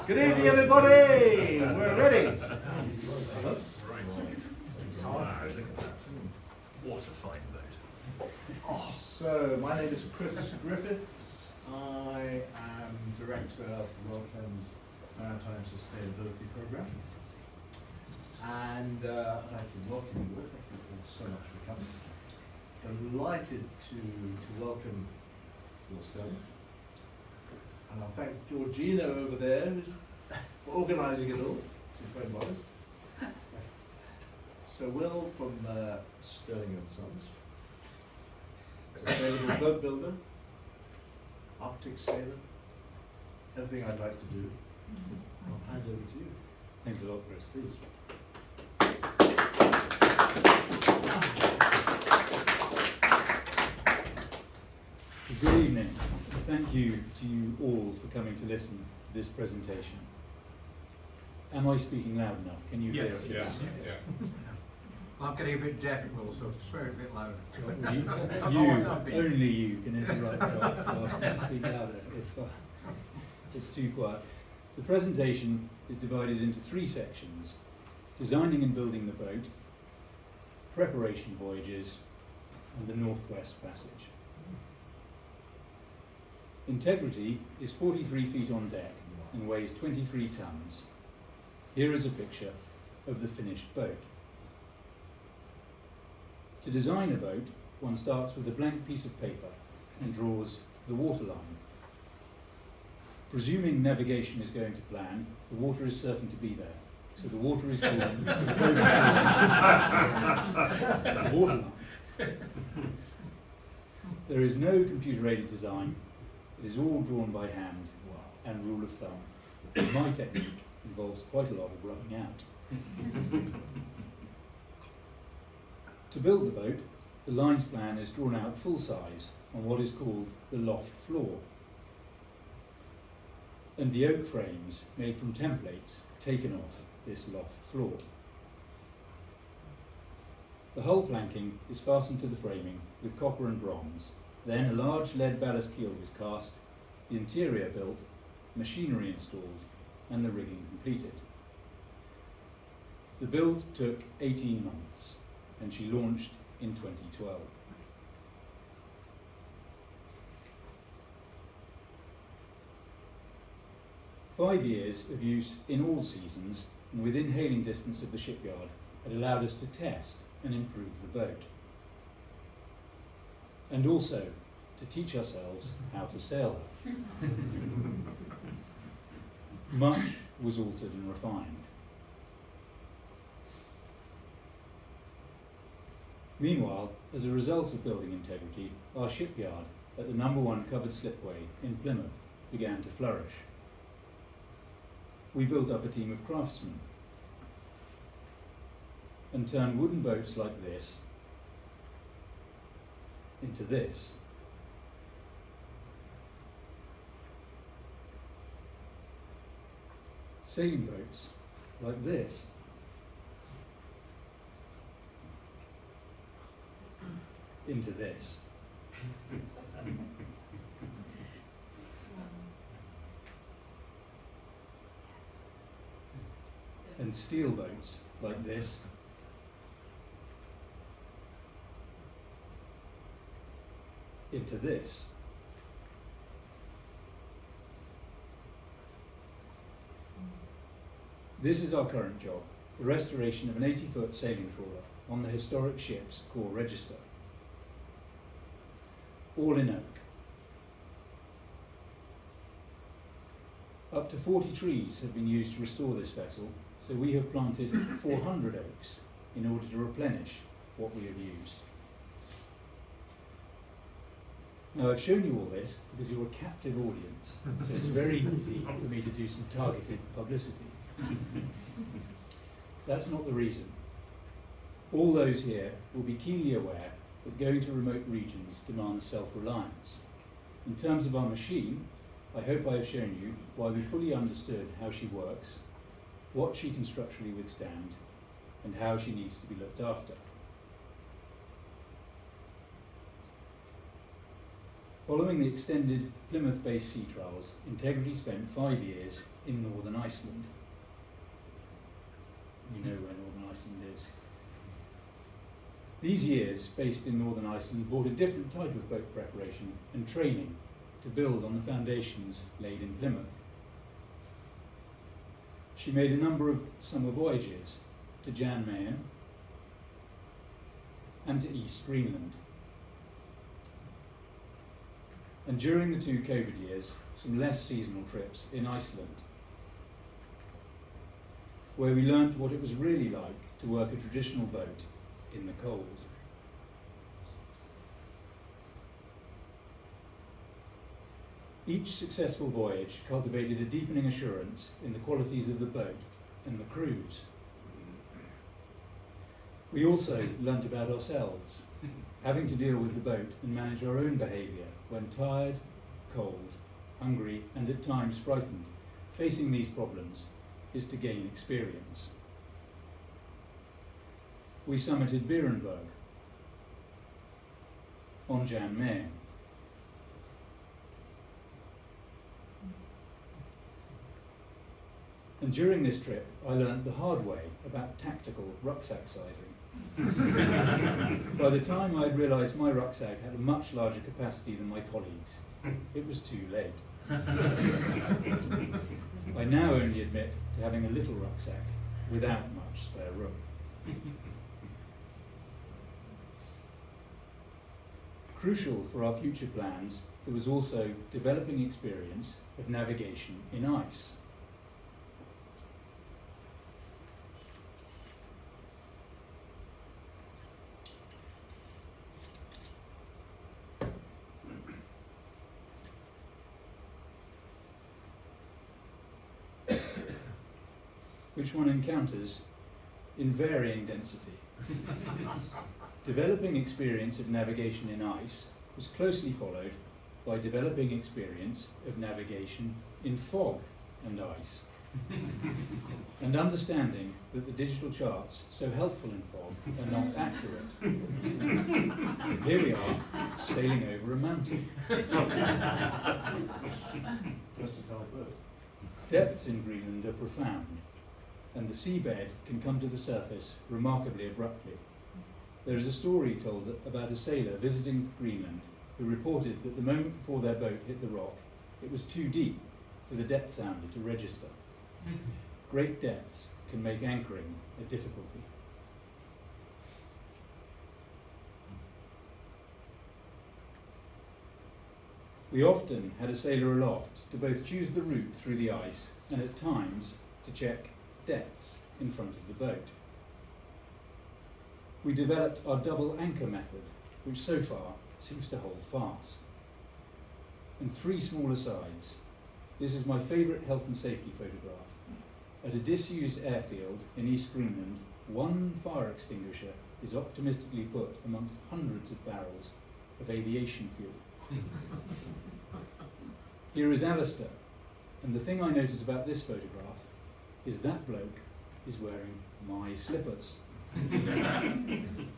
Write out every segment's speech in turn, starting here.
Good evening, everybody. We're ready. What a fine boat. So, my name is Chris Griffiths. I am Director of the World Thames Maritime Sustainability Programme. And I'd like to welcome you all. Thank you all so much for coming. Delighted to welcome Will Stirling. And I'll thank Georgina over there for organising it all. She's very modest. So Will from Stirling and Sons, sustainable boat builder, Arctic sailor, everything I'd like to do. I'll hand over to you. Thanks a lot, Chris. Please. Good evening. Thank you to you all for coming to listen to this presentation. Am I speaking loud enough? Can you hear it? Yeah. I'm getting a bit deaf, Will, so swear a bit louder. Only you can interrupt to ask me to speak louder if it's too quiet. The presentation is divided into three sections: designing and building the boat, preparation voyages, and the Northwest Passage. Integrity is 43 feet on deck and weighs 23 tons. Here is a picture of the finished boat. To design a boat, one starts with a blank piece of paper and draws the waterline. Presuming navigation is going to plan, the water is certain to be there. So the water is drawn to the waterline. There is no computer-aided design. It is all drawn by hand and rule of thumb. My technique involves quite a lot of rubbing out. To build the boat, the lines plan is drawn out full size on what is called the loft floor. and the oak frames made from templates taken off this loft floor. The hull planking is fastened to the framing with copper and bronze. Then a large lead ballast keel was cast, the interior built, machinery installed, and the rigging completed. The build took 18 months, and she launched in 2012. Five years of use in all seasons and within hailing distance of the shipyard had allowed us to test and improve the boat, and also to teach ourselves how to sail her. Much was altered and refined. Meanwhile, as a result of building integrity, our shipyard at the #1 Covered Slipway in Plymouth began to flourish. We built up a team of craftsmen and turned wooden boats like this into this. Sailing boats like this. Into this. And steel boats like this. Into this. This is our current job, the restoration of an 80-foot sailing trawler on the historic ship's core register. All in oak. Up to 40 trees have been used to restore this vessel, so we have planted 400 oaks in order to replenish what we have used. Now, I've shown you all this because you're a captive audience, so it's very easy for me to do some targeted publicity. That's not the reason. All those here will be keenly aware that going to remote regions demands self-reliance. In terms of our machine, I hope I have shown you why we fully understood how she works, what she can structurally withstand, and how she needs to be looked after. Following the extended Plymouth-based sea trials, Integrity spent 5 years in northern Iceland. You know where northern Iceland is. These years based in northern Iceland brought a different type of boat preparation and training to build on the foundations laid in Plymouth. She made a number of summer voyages to Jan Mayen and to East Greenland. And during the 2 COVID years, some less seasonal trips in Iceland, where we learnt what it was really like to work a traditional boat in the cold. Each successful voyage cultivated a deepening assurance in the qualities of the boat and the crews. We also learnt about ourselves, having to deal with the boat and manage our own behaviour when tired, cold, hungry, and at times frightened. Facing these problems is to gain experience. We summited Beerenberg on Jan Mayen. And during this trip, I learned the hard way about tactical rucksack sizing. By the time I'd realised my rucksack had a much larger capacity than my colleagues, it was too late. I now only admit to having a little rucksack without much spare room. Crucial for our future plans, there was also developing experience of navigation in ice. Which one encounters in varying density. Developing experience of navigation in ice was closely followed by developing experience of navigation in fog and ice, and understanding that the digital charts so helpful in fog are not accurate. Here we are, sailing over a mountain. Versatile bird. Depths in Greenland are profound, and the seabed can come to the surface remarkably abruptly. There is a story told about a sailor visiting Greenland who reported that the moment before their boat hit the rock, it was too deep for the depth sounder to register. Great depths can make anchoring a difficulty. We often had a sailor aloft to both choose the route through the ice and at times to check depths in front of the boat. We developed our double anchor method, which so far seems to hold fast. And three small asides. This is my favourite health and safety photograph. At a disused airfield in East Greenland, one fire extinguisher is optimistically put amongst hundreds of barrels of aviation fuel. Here is Alistair, and the thing I notice about this photograph is that bloke is wearing my slippers.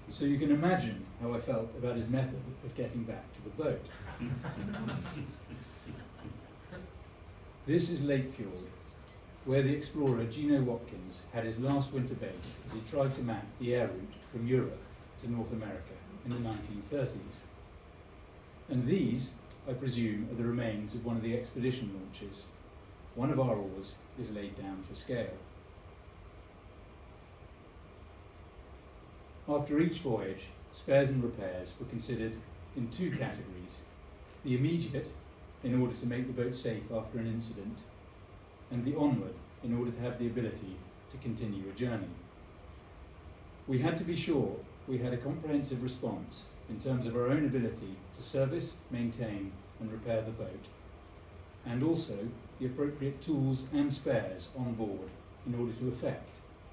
So you can imagine how I felt about his method of getting back to the boat. This is Lake Fjord, where the explorer Gino Watkins had his last winter base as he tried to map the air route from Europe to North America in the 1930s. And these, I presume, are the remains of one of the expedition launches. One of our oars is laid down for scale. After each voyage, spares and repairs were considered in two categories: the immediate, in order to make the boat safe after an incident, and the onward, in order to have the ability to continue a journey. We had to be sure we had a comprehensive response in terms of our own ability to service, maintain and repair the boat, and also the appropriate tools and spares on board in order to effect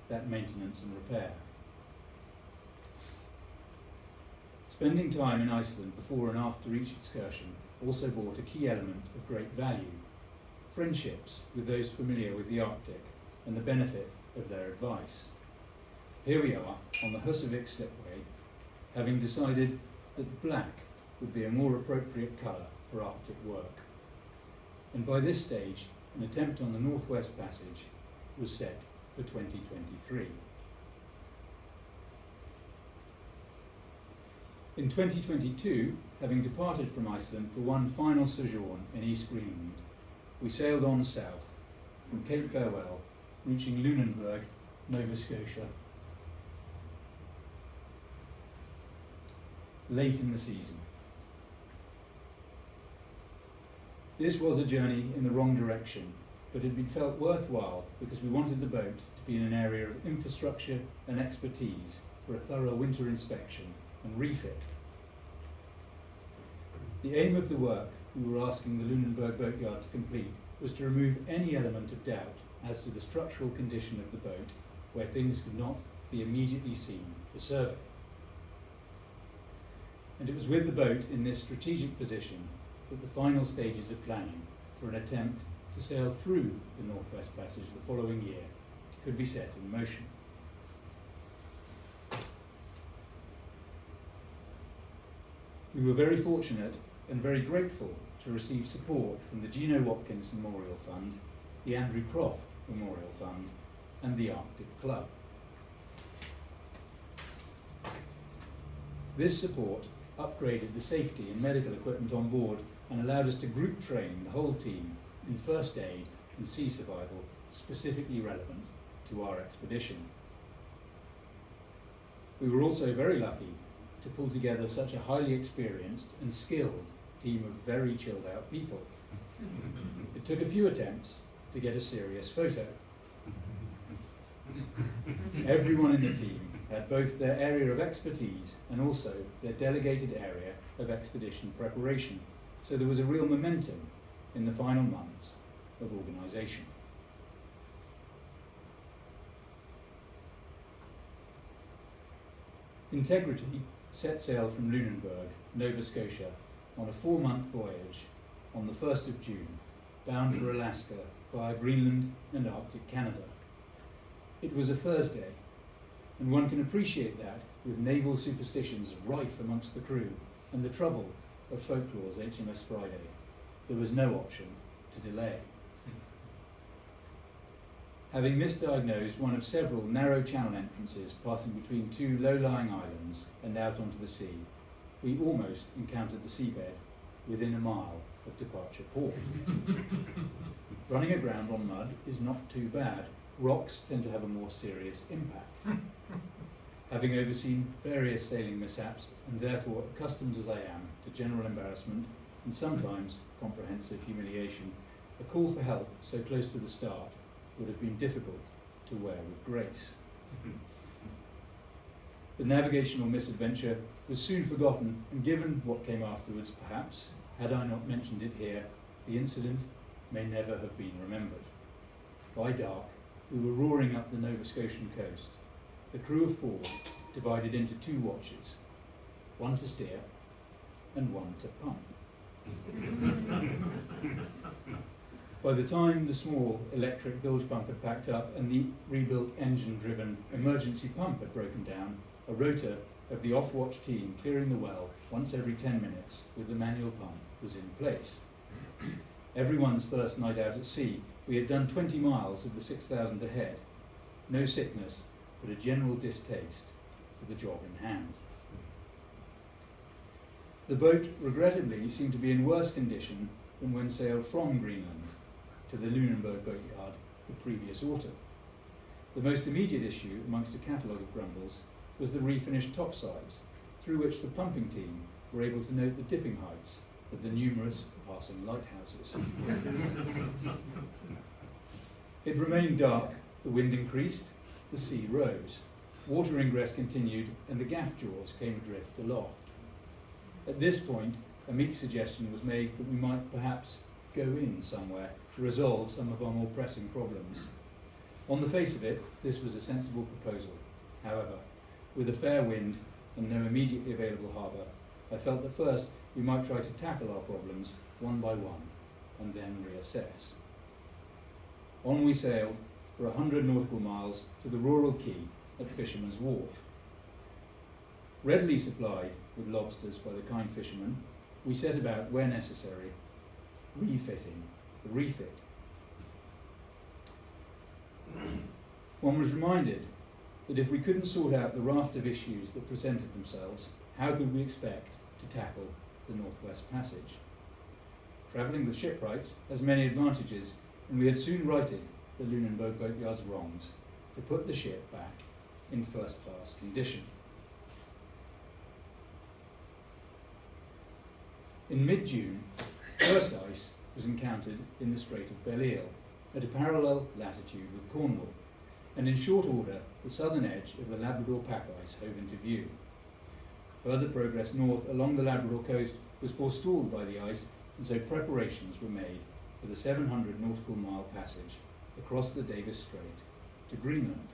that maintenance and repair. Spending time in Iceland before and after each excursion also brought a key element of great value: friendships with those familiar with the Arctic and the benefit of their advice. Here we are on the Husavik Slipway, having decided that black would be a more appropriate colour for Arctic work. And by this stage, an attempt on the Northwest Passage was set for 2023. In 2022, having departed from Iceland for one final sojourn in East Greenland, we sailed on south from Cape Farewell, reaching Lunenburg, Nova Scotia, late in the season. This was a journey in the wrong direction, but it had been felt worthwhile because we wanted the boat to be in an area of infrastructure and expertise for a thorough winter inspection and refit. The aim of the work we were asking the Lunenburg boatyard to complete was to remove any element of doubt as to the structural condition of the boat where things could not be immediately seen for survey. And it was with the boat in this strategic position that the final stages of planning for an attempt to sail through the Northwest Passage the following year could be set in motion. We were very fortunate and very grateful to receive support from the Gino Watkins Memorial Fund, the Andrew Croft Memorial Fund, and the Arctic Club. This support upgraded the safety and medical equipment on board and allowed us to group train the whole team in first aid and sea survival specifically relevant to our expedition. We were also very lucky to pull together such a highly experienced and skilled team of very chilled out people. It took a few attempts to get a serious photo. Everyone in the team had both their area of expertise and also their delegated area of expedition preparation, so there was a real momentum in the final months of organisation. Integrity set sail from Lunenburg, Nova Scotia, on a 4-month voyage on the 1st of June, bound for Alaska via Greenland and Arctic Canada. It was a Thursday, and one can appreciate that with naval superstitions rife amongst the crew and the trouble of folklore's HMS Friday. There was no option to delay. Having misdiagnosed one of several narrow channel entrances passing between 2 low-lying islands and out onto the sea, we almost encountered the seabed within a mile of departure port. Running aground on mud is not too bad. Rocks tend to have a more serious impact. Having overseen various sailing mishaps and therefore accustomed as I am to general embarrassment and sometimes comprehensive humiliation, a call for help so close to the start would have been difficult to wear with grace. The navigational misadventure was soon forgotten, and given what came afterwards, perhaps, had I not mentioned it here, the incident may never have been remembered. By dark, we were roaring up the Nova Scotian coast, the crew of 4 divided into 2 watches, one to steer and one to pump. By the time the small electric bilge pump had packed up and the rebuilt engine-driven emergency pump had broken down, a rota of the off-watch team clearing the well once every 10 minutes with the manual pump was in place. Everyone's first night out at sea, we had done 20 miles of the 6,000 ahead. No sickness, but a general distaste for the job in hand. The boat, regrettably, seemed to be in worse condition than when sailed from Greenland to the Lunenburg boatyard the previous autumn. The most immediate issue amongst a catalogue of grumbles was the refinished topsides, through which the pumping team were able to note the dipping heights of the numerous passing lighthouses. It remained dark, the wind increased, the sea rose, water ingress continued, and the gaff jaws came adrift aloft. At this point, a meek suggestion was made that we might perhaps go in somewhere to resolve some of our more pressing problems. On the face of it, this was a sensible proposal. However, with a fair wind and no immediately available harbour, I felt that first we might try to tackle our problems one by one and then reassess. On we sailed for 100 nautical miles to the rural quay at Fisherman's Wharf. Readily supplied with lobsters by the kind fishermen, we set about, where necessary, refitting the refit. One was reminded that if we couldn't sort out the raft of issues that presented themselves, how could we expect to tackle the Northwest Passage? Travelling with shipwrights has many advantages, and we had soon righted the Lunenburg boatyard's wrongs to put the ship back in first-class condition. In mid-June, first ice was encountered in the Strait of Belle-Isle at a parallel latitude with Cornwall, and in short order the southern edge of the Labrador pack ice hove into view. Further progress north along the Labrador coast was forestalled by the ice, and so preparations were made for the 700 nautical mile passage across the Davis Strait to Greenland.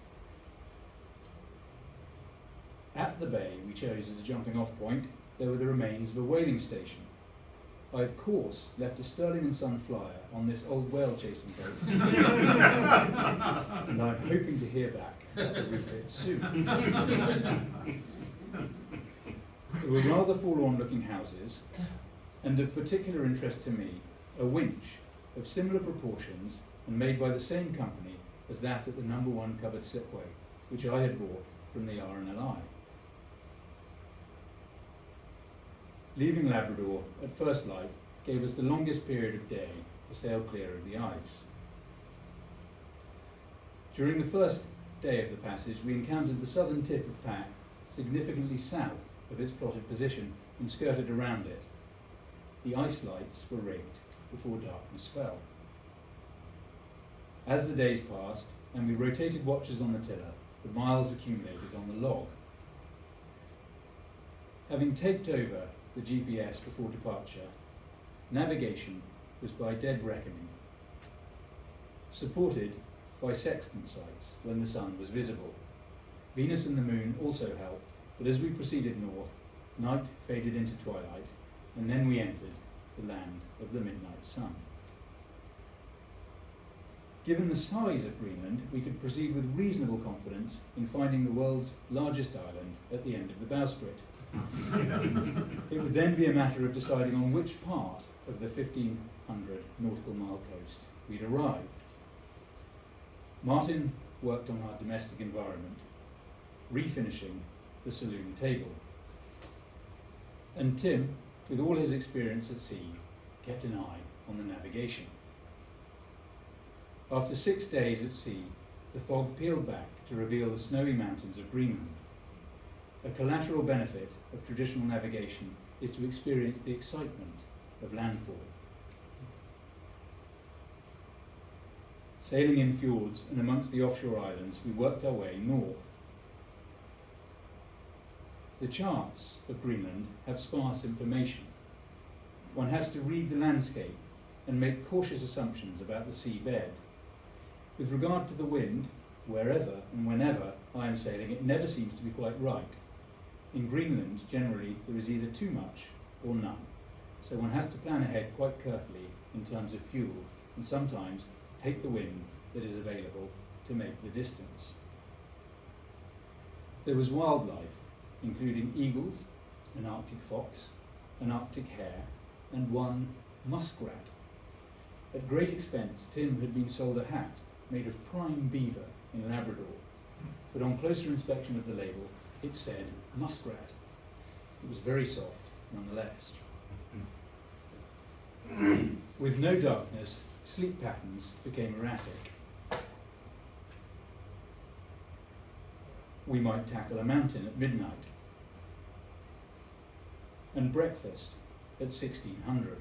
At the bay we chose as a jumping off point, there were the remains of a whaling station. I, of course, left a Stirling and Son flyer on this old whale chasing boat, and I'm hoping to hear back about the refit soon. There were rather forlorn looking houses, and of particular interest to me, a winch of similar proportions and made by the same company as that at the No. 1 Covered Slipway, which I had bought from the RNLI. Leaving Labrador at first light gave us the longest period of day to sail clear of the ice. During the first day of the passage, we encountered the southern tip of pack significantly south of its plotted position and skirted around it. The ice lights were rigged before darkness fell. As the days passed and we rotated watches on the tiller, the miles accumulated on the log. Having taped over the GPS before departure, navigation was by dead reckoning, supported by sextant sights when the sun was visible. Venus and the moon also helped, but as we proceeded north, night faded into twilight, and then we entered the land of the midnight sun. Given the size of Greenland, we could proceed with reasonable confidence in finding the world's largest island at the end of the bowsprit. It would then be a matter of deciding on which part of the 1,500 nautical mile coast we'd arrived. Martin worked on our domestic environment, refinishing the saloon table. And Tim, with all his experience at sea, kept an eye on the navigation. After 6 days at sea, the fog peeled back to reveal the snowy mountains of Greenland. A collateral benefit of traditional navigation is to experience the excitement of landfall. Sailing in fjords and amongst the offshore islands, we worked our way north. The charts of Greenland have sparse information. One has to read the landscape and make cautious assumptions about the seabed. With regard to the wind, wherever and whenever I am sailing, it never seems to be quite right. In Greenland, generally, there is either too much or none, so one has to plan ahead quite carefully in terms of fuel, and sometimes take the wind that is available to make the distance. There was wildlife, including eagles, an Arctic fox, an Arctic hare, and one muskrat. At great expense, Tim had been sold a hat made of prime beaver in Labrador, but on closer inspection of the label, it said muskrat. It was very soft, nonetheless. With no darkness, sleep patterns became erratic. We might tackle a mountain at midnight, and breakfast at 1600.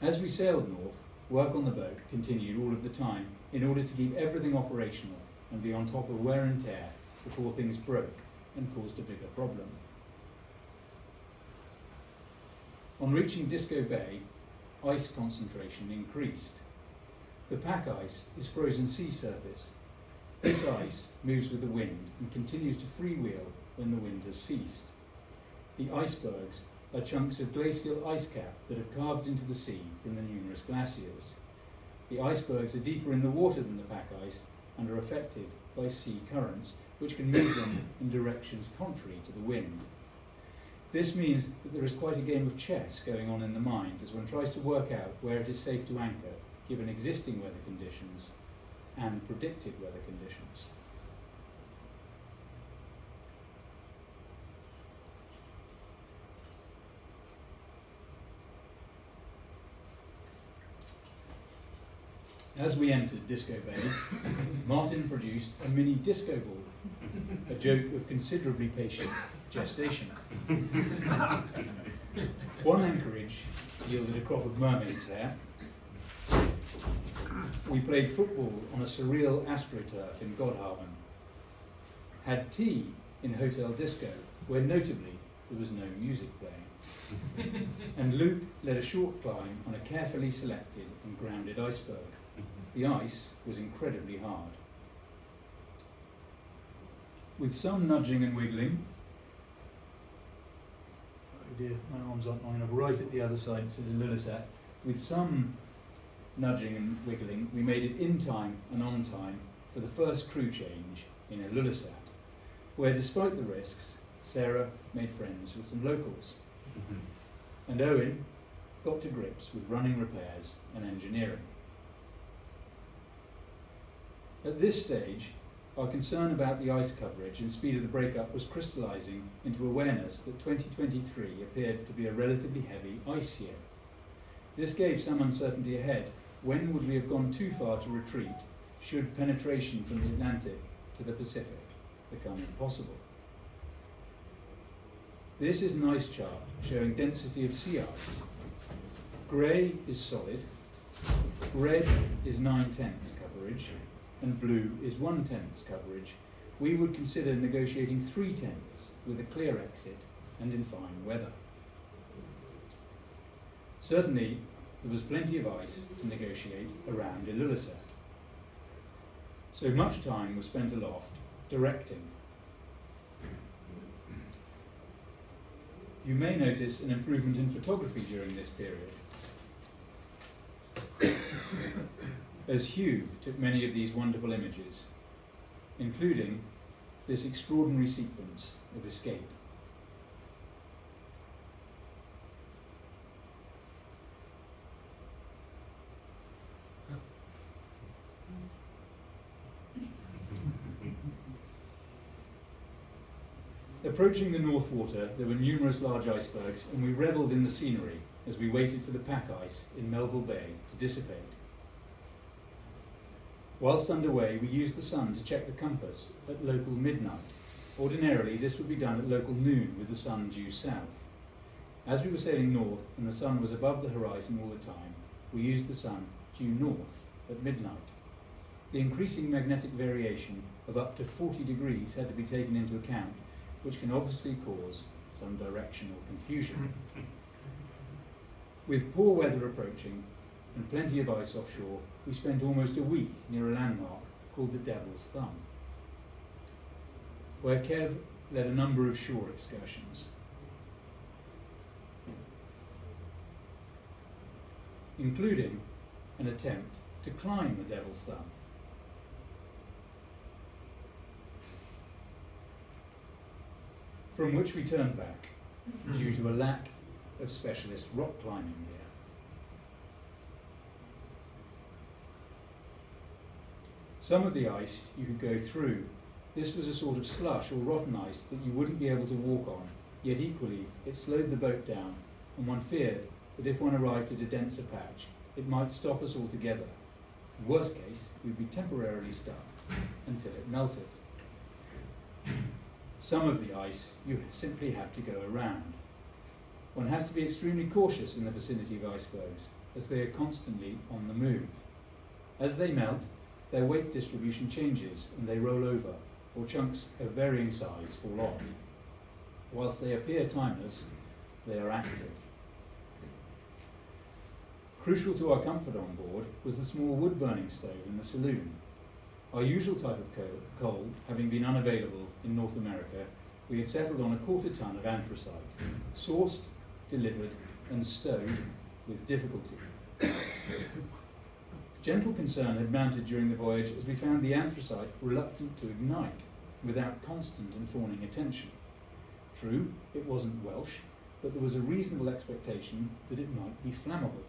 As we sailed north, work on the boat continued all of the time in order to keep everything operational and be on top of wear and tear before things broke and caused a bigger problem. On reaching Disco Bay, ice concentration increased. The pack ice is frozen sea surface. This ice moves with the wind and continues to freewheel when the wind has ceased. The icebergs are chunks of glacial ice cap that have carved into the sea from the numerous glaciers. The icebergs are deeper in the water than the pack ice and are affected by sea currents, which can move them in directions contrary to the wind. This means that there is quite a game of chess going on in the mind as one tries to work out where it is safe to anchor, given existing weather conditions and predicted weather conditions. As we entered Disco Bay, Martin produced a mini disco ball, a joke of considerably patient gestation. One anchorage yielded a crop of mermaid's hair. We played football on a surreal astroturf in Godhavn. Had tea in Hotel Disco, where notably there was no music playing. And Luke led a short climb on a carefully selected and grounded iceberg. The ice was incredibly hard. With some nudging and wiggling, oh dear, my arms aren't long enough, right at the other side it says Illulisat. With some nudging and wiggling, we made it in time and on time for the first crew change in Illulisat, where despite the risks, Sarah made friends with some locals. And Owen got to grips with running repairs and engineering. At this stage, our concern about the ice coverage and speed of the breakup was crystallising into awareness that 2023 appeared to be a relatively heavy ice year. This gave some uncertainty ahead. When would we have gone too far to retreat should penetration from the Atlantic to the Pacific become impossible? This is an ice chart showing density of sea ice. Grey is solid, red is 9/10 coverage, and blue is 1/10 coverage. We would consider negotiating 3/10 with a clear exit and in fine weather. Certainly, there was plenty of ice to negotiate around Illulisat. So much time was spent aloft directing. You may notice an improvement in photography during this period, as Hugh took many of these wonderful images, including this extraordinary sequence of escape. Approaching the North Water, there were numerous large icebergs, and we revelled in the scenery as we waited for the pack ice in Melville Bay to dissipate. Whilst underway, we used the sun to check the compass at local midnight. Ordinarily, this would be done at local noon with the sun due south. As we were sailing north and the sun was above the horizon all the time, we used the sun due north at midnight. The increasing magnetic variation of up to 40 degrees had to be taken into account, which can obviously cause some directional confusion. With poor weather approaching and plenty of ice offshore, we spent almost a week near a landmark called the Devil's Thumb, where Kev led a number of shore excursions. Including an attempt to climb the Devil's Thumb. From which we turned back due to a lack of specialist rock climbing gear. Some of the ice you could go through. This was a sort of slush or rotten ice that you wouldn't be able to walk on, yet equally it slowed the boat down, and one feared that if one arrived at a denser patch, it might stop us altogether. In worst case, we'd be temporarily stuck until it melted. Some of the ice you simply had to go around. One has to be extremely cautious in the vicinity of icebergs, as they are constantly on the move. As they melt, their weight distribution changes and they roll over, or chunks of varying size fall off. Whilst they appear timeless, they are active. Crucial to our comfort on board was the small wood-burning stove in the saloon. Our usual type of coal having been unavailable in North America, we had settled on a 1/4 ton of anthracite, sourced, delivered and stowed with difficulty. Gentle concern had mounted during the voyage as we found the anthracite reluctant to ignite without constant and fawning attention. True, it wasn't Welsh, but there was a reasonable expectation that it might be flammable.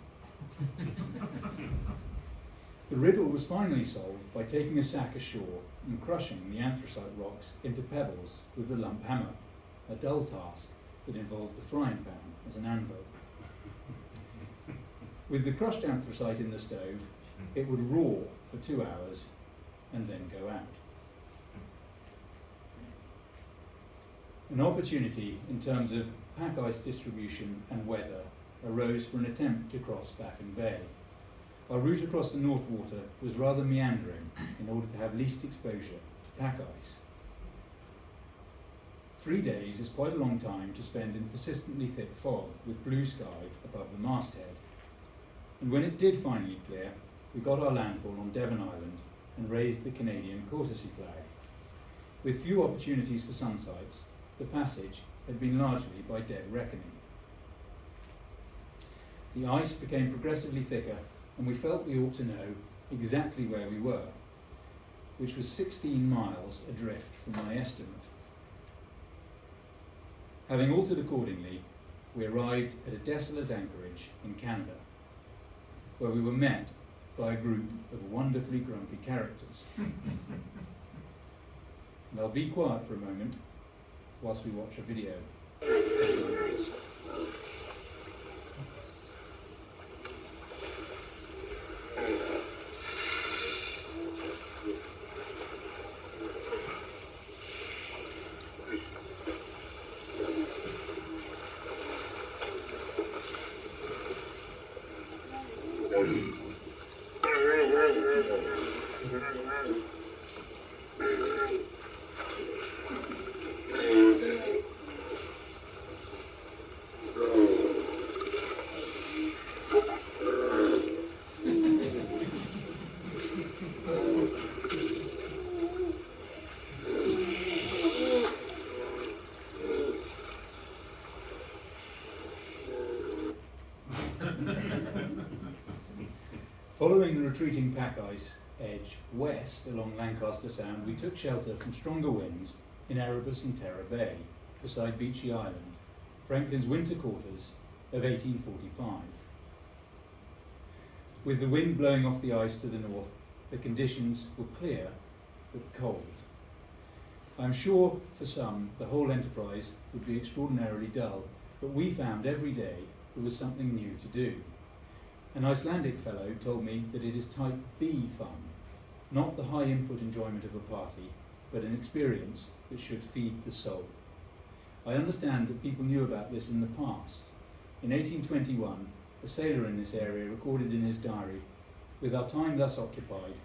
The riddle was finally solved by taking a sack ashore and crushing the anthracite rocks into pebbles with the lump hammer, a dull task that involved the frying pan as an anvil. With the crushed anthracite in the stove, it would roar for 2 hours and then go out. An opportunity in terms of pack ice distribution and weather arose for an attempt to cross Baffin Bay. Our route across the North Water was rather meandering in order to have least exposure to pack ice. 3 days is quite a long time to spend in persistently thick fog with blue sky above the masthead. And when it did finally clear, we got our landfall on Devon Island and raised the Canadian courtesy flag. With few opportunities for sunsights, the passage had been largely by dead reckoning. The ice became progressively thicker, and we felt we ought to know exactly where we were, which was 16 miles adrift from my estimate. Having altered accordingly, we arrived at a desolate anchorage in Canada, where we were met by a group of wonderfully grumpy characters. And I'll be quiet for a moment whilst we watch a video. Following the retreating pack ice edge west along Lancaster Sound, we took shelter from stronger winds in Erebus and Terror Bay, beside Beechey Island, Franklin's winter quarters of 1845. With the wind blowing off the ice to the north, the conditions were clear but cold. I'm sure for some the whole enterprise would be extraordinarily dull, but we found every day there was something new to do. An Icelandic fellow told me that it is type B fun, not the high input enjoyment of a party, but an experience that should feed the soul. I understand that people knew about this in the past. In 1821, a sailor in this area recorded in his diary, "With our time thus occupied,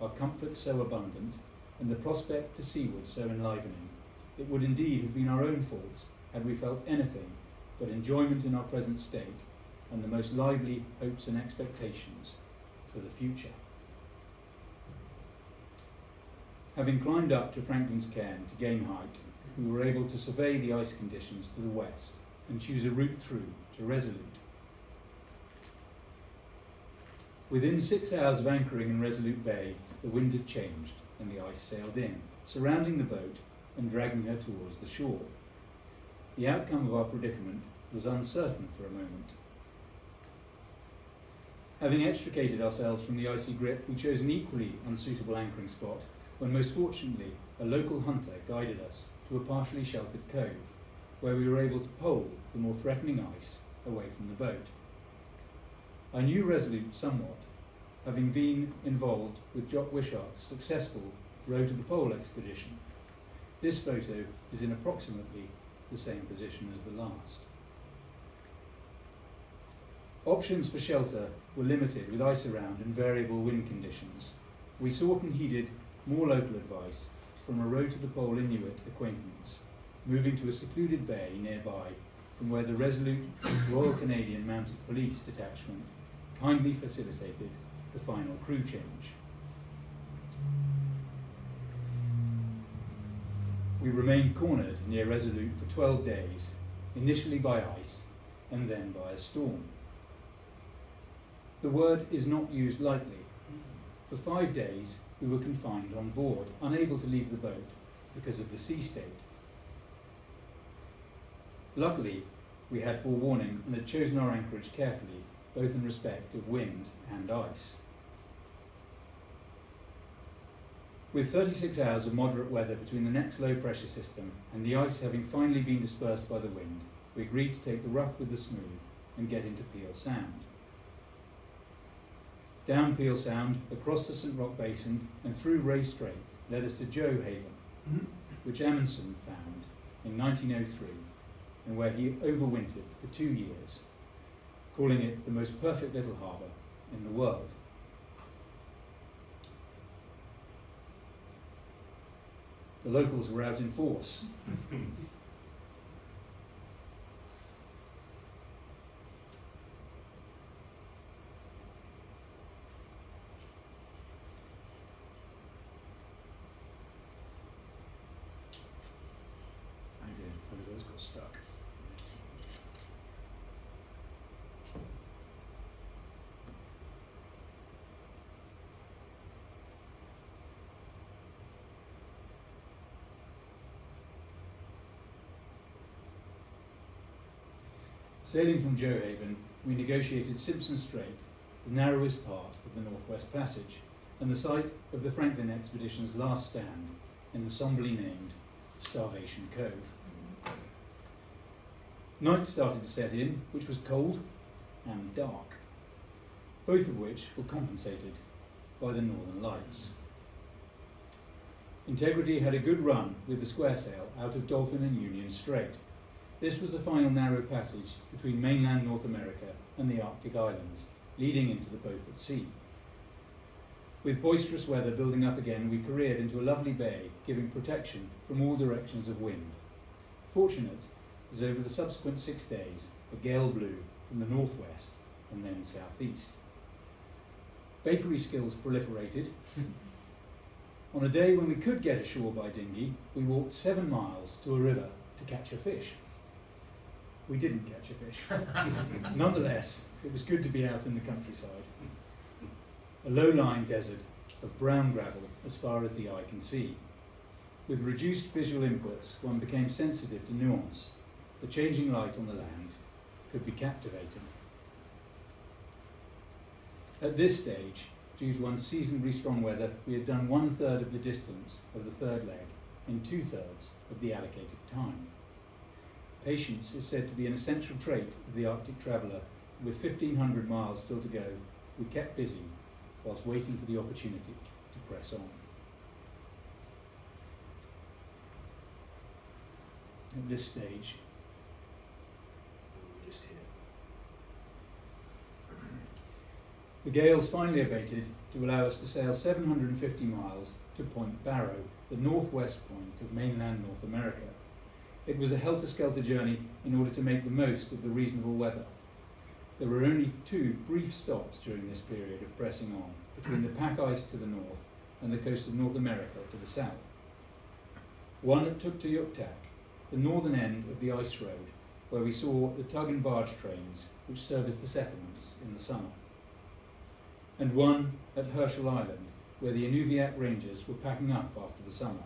our comfort so abundant, and the prospect to seaward so enlivening, it would indeed have been our own faults had we felt anything but enjoyment in our present state, and the most lively hopes and expectations for the future." Having climbed up to Franklin's Cairn to gain height, we were able to survey the ice conditions to the west and choose a route through to Resolute. Within 6 hours of anchoring in Resolute Bay, the wind had changed and the ice sailed in, surrounding the boat and dragging her towards the shore. The outcome of our predicament was uncertain for a moment. Having extricated ourselves from the icy grip, we chose an equally unsuitable anchoring spot, when most fortunately a local hunter guided us to a partially sheltered cove, where we were able to pole the more threatening ice away from the boat. I knew Resolute somewhat, having been involved with Jock Wishart's successful Row to the Pole expedition. This photo is in approximately the same position as the last. Options for shelter were limited with ice around and variable wind conditions. We sought and heeded more local advice from a Row to the Pole Inuit acquaintance, moving to a secluded bay nearby from where the Resolute Royal Canadian Mounted Police detachment kindly facilitated the final crew change. We remained cornered near Resolute for 12 days, initially by ice and then by a storm. The word is not used lightly. For 5 days we were confined on board, unable to leave the boat because of the sea state. Luckily, we had forewarning and had chosen our anchorage carefully, both in respect of wind and ice. With 36 hours of moderate weather between the next low pressure system and the ice having finally been dispersed by the wind, we agreed to take the rough with the smooth and get into Peel Sound. Down Peel Sound, across the St. Roch Basin and through Ray Strait led us to Joe Haven, which Amundsen found in 1903 and where he overwintered for 2 years, calling it the most perfect little harbour in the world. The locals were out in force. Oh dear, one of those got stuck. Sailing from Joe Haven, we negotiated Simpson Strait, the narrowest part of the Northwest Passage, and the site of the Franklin expedition's last stand in the somberly named Starvation Cove. Night started to set in, which was cold and dark, both of which were compensated by the Northern Lights. Integrity had a good run with the square sail out of Dolphin and Union Strait. This was the final narrow passage between mainland North America and the Arctic Islands, leading into the Beaufort Sea. With boisterous weather building up again, we careered into a lovely bay, giving protection from all directions of wind. Fortunate, as over the subsequent 6 days, a gale blew from the northwest and then southeast. Bakery skills proliferated. On a day when we could get ashore by dinghy, we walked 7 miles to a river to catch a fish. We didn't catch a fish. Nonetheless, it was good to be out in the countryside. a low-lying desert of brown gravel as far as the eye can see. With reduced visual inputs, one became sensitive to nuance. The changing light on the land could be captivating. At this stage, due to unseasonably strong weather, we had done 1/3 of the distance of the third leg in 2/3 of the allocated time. Patience is said to be an essential trait of the Arctic traveller. With 1,500 miles still to go, we kept busy whilst waiting for the opportunity to press on. At this stage, we're just here. The gales finally abated to allow us to sail 750 miles to Point Barrow, the northwest point of mainland North America. It was a helter-skelter journey in order to make the most of the reasonable weather. There were only 2 brief stops during this period of pressing on, between the pack ice to the north and the coast of North America to the south. One at Tuktoyaktuk, the northern end of the ice road, where we saw the tug and barge trains which service the settlements in the summer. And one at Herschel Island, where the Inuviac Rangers were packing up after the summer.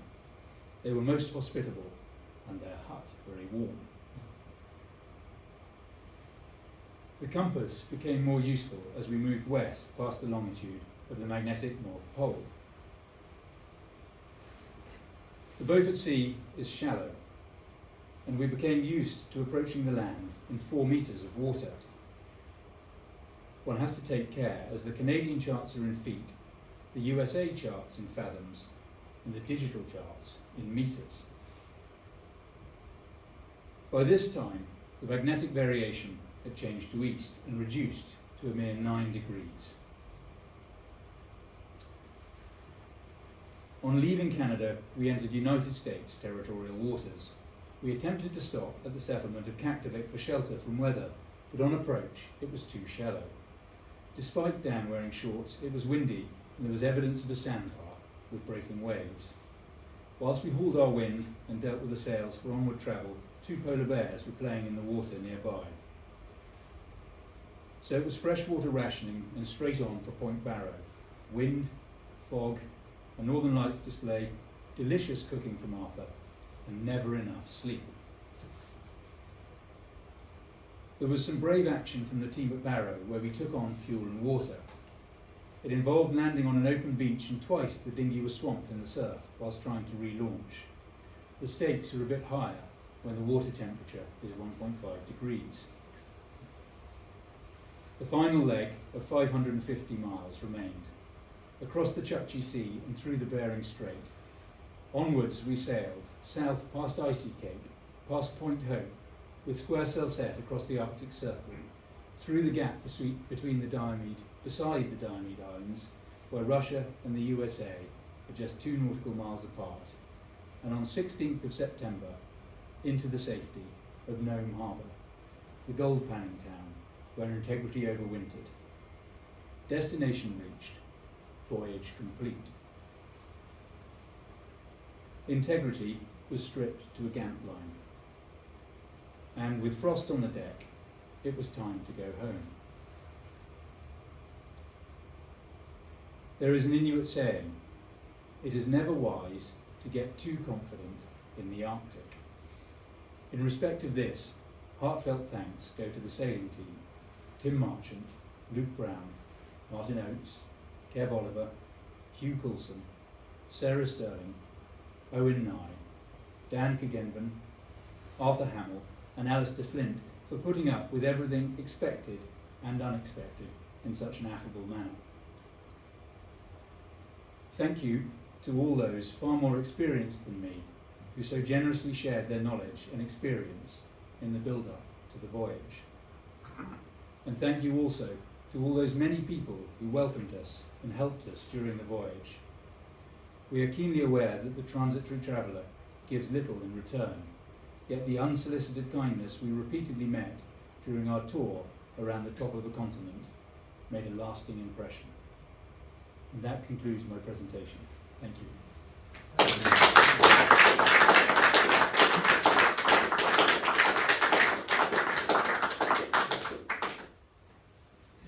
They were most hospitable, and their hut very warm. The compass became more useful as we moved west past the longitude of the magnetic North Pole. The Beaufort Sea is shallow, and we became used to approaching the land in 4 meters of water. One has to take care, as the Canadian charts are in feet, the USA charts in fathoms, and the digital charts in meters. By this time, the magnetic variation had changed to east and reduced to a mere 9 degrees. On leaving Canada, we entered United States territorial waters. We attempted to stop at the settlement of Kaktovik for shelter from weather, but on approach, it was too shallow. Despite Dan wearing shorts, it was windy and there was evidence of a sandbar with breaking waves. Whilst we hauled our wind and dealt with the sails for onward travel, 2 polar bears were playing in the water nearby. So it was freshwater rationing and straight on for Point Barrow. Wind, fog, a Northern Lights display, delicious cooking from Arthur, and never enough sleep. There was some brave action from the team at Barrow, where we took on fuel and water. It involved landing on an open beach, and twice the dinghy was swamped in the surf whilst trying to relaunch. The stakes are a bit higher when the water temperature is 1.5 degrees. The final leg of 550 miles remained, across the Chukchi Sea and through the Bering Strait. Onwards we sailed, south past Icy Cape, past Point Hope, with square sail set across the Arctic Circle, through the gap between beside the Diomede Islands, where Russia and the USA are just 2 nautical miles apart, and on 16th of September, into the safety of Nome Harbour, the gold panning town, where Integrity overwintered. Destination reached, voyage complete. Integrity was stripped to a gant line, and with frost on the deck, it was time to go home. There is an Inuit saying, "It is never wise to get too confident in the Arctic." In respect of this, heartfelt thanks go to the sailing team: Tim Marchant, Luke Brown, Martin Oates, Kev Oliver, Hugh Coulson, Sarah Stirling, Owen Nye, Dan Kagenvan, Arthur Hamill, and Alistair Flint for putting up with everything expected and unexpected in such an affable manner. Thank you to all those far more experienced than me who so generously shared their knowledge and experience in the build-up to the voyage. And thank you also to all those many people who welcomed us and helped us during the voyage. We are keenly aware that the transitory traveller gives little in return, yet the unsolicited kindness we repeatedly met during our tour around the top of the continent made a lasting impression. And that concludes my presentation. Thank you. Did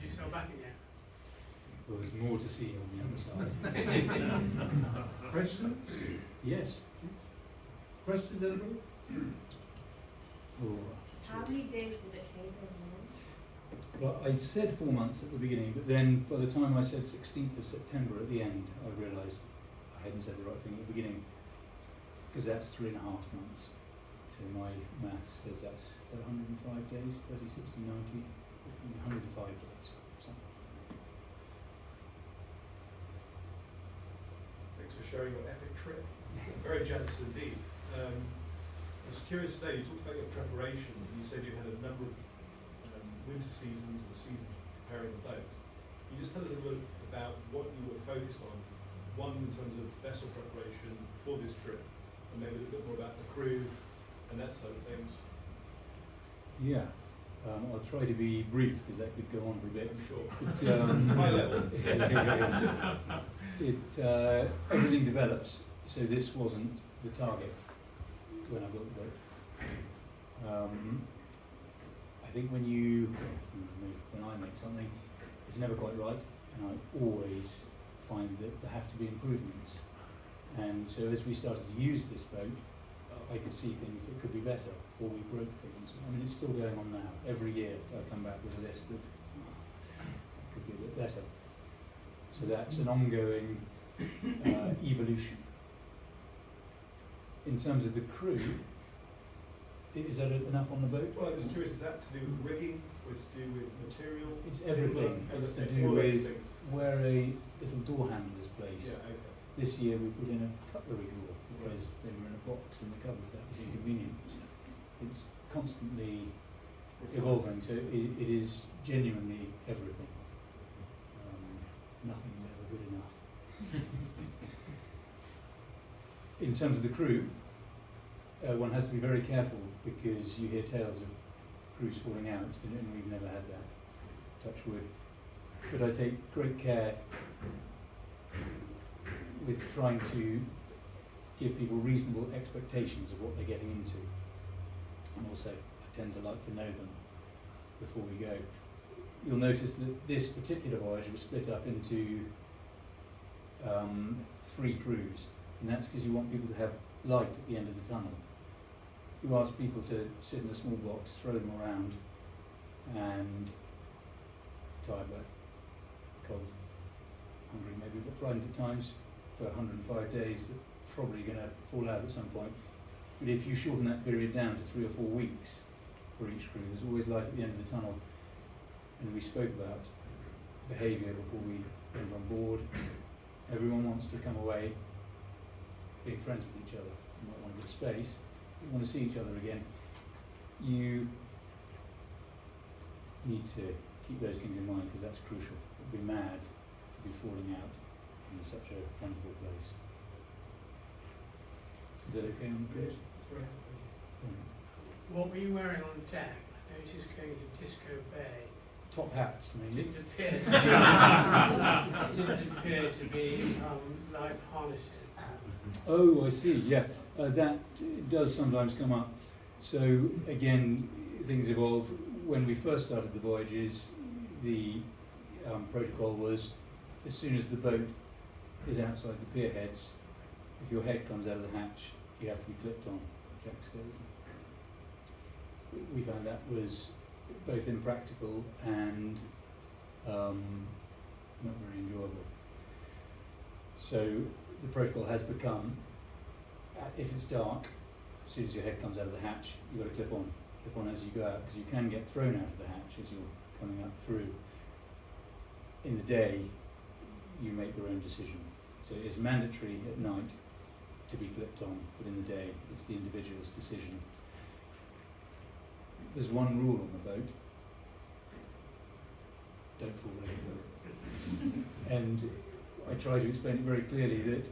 you sail back again? There was more to see. Questions? Yes. Questions, anybody? Oh. How many days did it take overall? Well, I said 4 months at the beginning, but then by the time I said 16th of September at the end, I realised I hadn't said the right thing at the beginning, because that's 3.5 months. So my maths says that's 105 days, 30, 60, 90, 105 days. Something. Thanks for sharing your epic trip. Very jealous indeed. I was curious today, you talked about your preparation. You said you had a number of winter seasons or seasons preparing the boat. Can you just tell us a little about what you were focused on? One, in terms of vessel preparation for this trip, and maybe a little bit more about the crew and that side of things. Yeah, I'll try to be brief because that could go on for a bit. I'm sure. But, High level. Everything develops, so this wasn't the target when I built the boat. I think when I make something, it's never quite right, and I always find that there have to be improvements. And so as we started to use this boat, I could see things that could be better, or we broke things. I mean, it's still going on now. Every year I come back with a list of could be a bit better. So that's an ongoing evolution. In terms of the crew, is that enough on the boat? Well, I'm just curious, is that to do with rigging, or it's to do with material? It's timber, everything. It's to everything, do all those with things? where a little door handle is placed. Yeah, okay. This year we put in a cutlery drawer because they were in a box in the cupboard. That was inconvenient. It's constantly evolving, so it is genuinely everything. Nothing's ever good enough. In terms of the crew, one has to be very careful because you hear tales of crews falling out, and we've never had that, touch wood. But I take great care with trying to give people reasonable expectations of what they're getting into. And also, I tend to like to know them before we go. You'll notice that this particular voyage was split up into 3 crews, and that's because you want people to have light at the end of the tunnel. You ask people to sit in a small box, throw them around, and tired, wet, cold, hungry maybe, but frightened at times for 105 days, they're probably going to fall out at some point. But if you shorten that period down to 3 or 4 weeks for each crew, there's always light at the end of the tunnel. And we spoke about behaviour before we went on board. Everyone wants to come away being friends with each other. You might want a bit of space, you want to see each other again. You need to keep those things in mind because that's crucial. It would be mad to be falling out in such a wonderful place. Is that okay on the cruise? That's very helpful, thank you. What were you wearing on deck? I noticed going to Disco Bay. Top hats mainly. Didn't appear to be life harnesses. Oh, I see, yeah. That does sometimes come up. So again, things evolve. When we first started the voyages, the protocol was as soon as the boat is outside the pier heads, if your head comes out of the hatch, you have to be clipped on. Jack skeleton. We found that was both impractical and not very enjoyable. So the protocol has become, if it's dark, as soon as your head comes out of the hatch, you've got to clip on as you go out, because you can get thrown out of the hatch as you're coming up through. In the day, you make your own decision. So it's mandatory at night to be clipped on, but in the day, it's the individual's decision. There's one rule on the boat: don't fall overboard. And I try to explain it very clearly that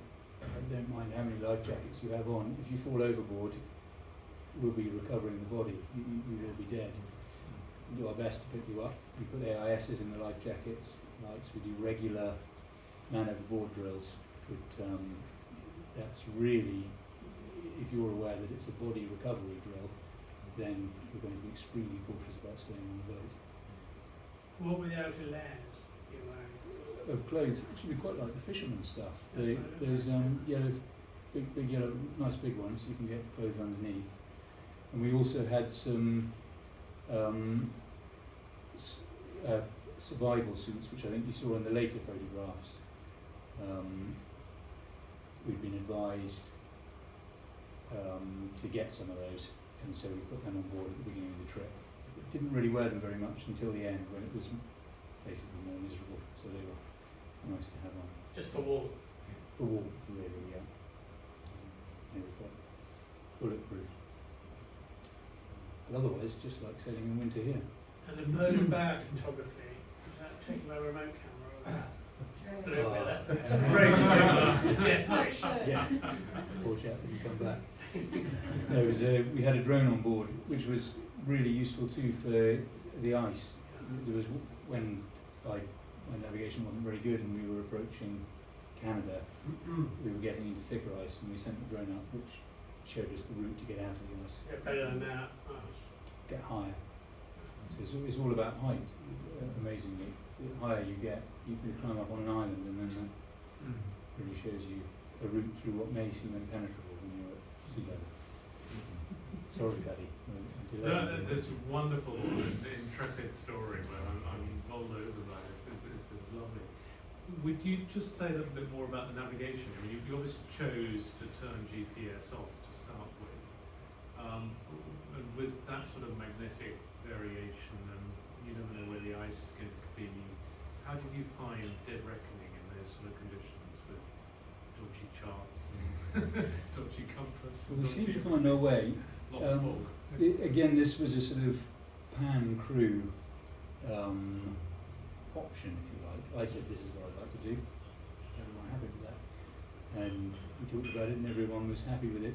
I don't mind how many life jackets you have on. If you fall overboard, we'll be recovering the body. You will be dead. We do our best to pick you up. We put AISs in the life jackets, lights. We do regular man overboard drills. But that's really, if you're aware that it's a body recovery drill, then you're going to be extremely cautious about staying on the boat. What were the outer layers? you're wearing? Of clothes, actually quite like the fisherman stuff. That's Those right. yellow, big yellow, nice big ones. You can get clothes underneath. And we also had some survival suits, which I think you saw in the later photographs. We've been advised to get some of those, and so we put them on board at the beginning of the trip. Didn't really wear them very much until the end, when it was basically more miserable, so they were nice to have on. Just for warmth. For warmth, really, yeah. They were quite bulletproof. But otherwise, just like sailing in winter here. And the bird and bear photography, was that taken by remote camera? A little bit of that. Very Yeah. Poor chap didn't come back. No, it was we had a drone on board, which was really useful too for the ice. There was when my navigation wasn't very good and we were approaching Canada, we were getting into thicker ice, and we sent the drone up, which showed us the route to get out of the ice. Get better than that. Oh, Get higher. So it's all about height. Amazingly, the higher you get, you can climb up on an island, and then that really shows you a route through what may seem impenetrable when you're at sea level. Sorry, Paddy. No, this wonderful, intrepid story where I'm bowled over by this. It's lovely. Would you just say a little bit more about the navigation? I mean, you obviously chose to turn GPS off to start with. And with that sort of magnetic variation, and you never know where the ice is going to be, how did you find dead reckoning in those sort of conditions with dodgy charts and dodgy compass? Well, we seemed to find our way. Lot of fog. Again, this was a sort of pan crew option, if you like. I said this is what I'd like to do. Everyone happy with that, and we talked about it, and everyone was happy with it.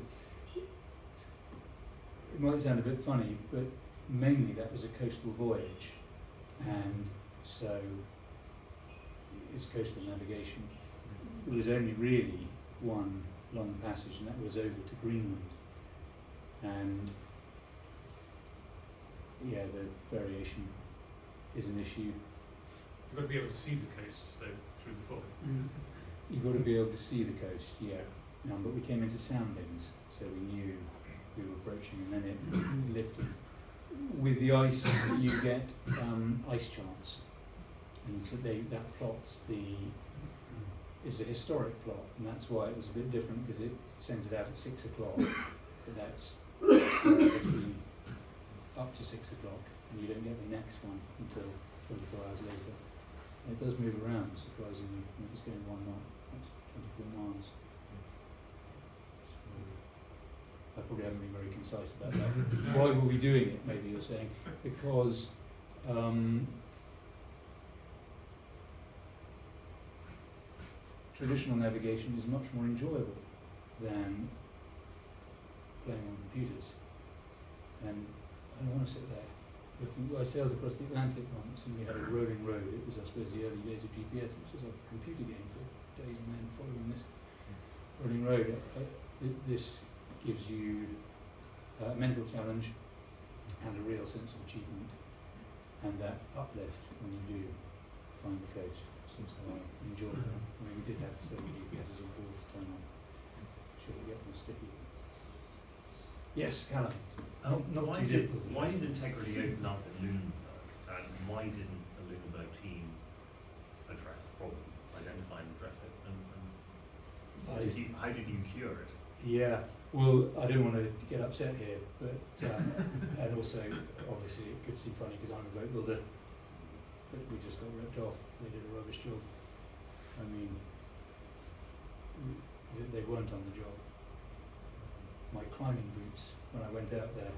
It might sound a bit funny, but mainly that was a coastal voyage, and so it's coastal navigation. There was only really one long passage, and that was over to Greenland. And yeah, the variation is an issue. You've got to be able to see the coast though through the fog. You've got to be able to see the coast, yeah. But we came into soundings, so we knew we were approaching, and then it lifted. With the ice, you get ice charts, and so that plots is a historic plot, and that's why it was a bit different, because it sends it out at 6 o'clock, but that's it's been up to 6 o'clock, and you don't get the next one until 24 hours later. And it does move around, surprisingly. When it's going 1 knot, that's 24 miles. So I probably haven't been very concise about that. Why were we doing it, maybe you're saying? Because traditional navigation is much more enjoyable than playing on computers. And I don't want to sit there looking. I sailed across the Atlantic once, and we had a rolling road. It was, I suppose, the early days of GPS. It was just like a computer game for days and then following this rolling road. This gives you a mental challenge and a real sense of achievement, and that uplift when you do find the coast. So I enjoy that. I mean, we did have several GPSs on board to turn on. Should it get more sticky? Yes, Callum. Not why too difficult. Why did Integrity open up in Lunenburg, and why didn't the Lunenburg team address the problem, identify and address it, and how did you cure it? Yeah, well, I don't want to get upset here, but and also, obviously, it could seem funny because I'm a boat builder, but we just got ripped off. They did a rubbish job. I mean, they weren't on the job. My climbing boots, when I went out there,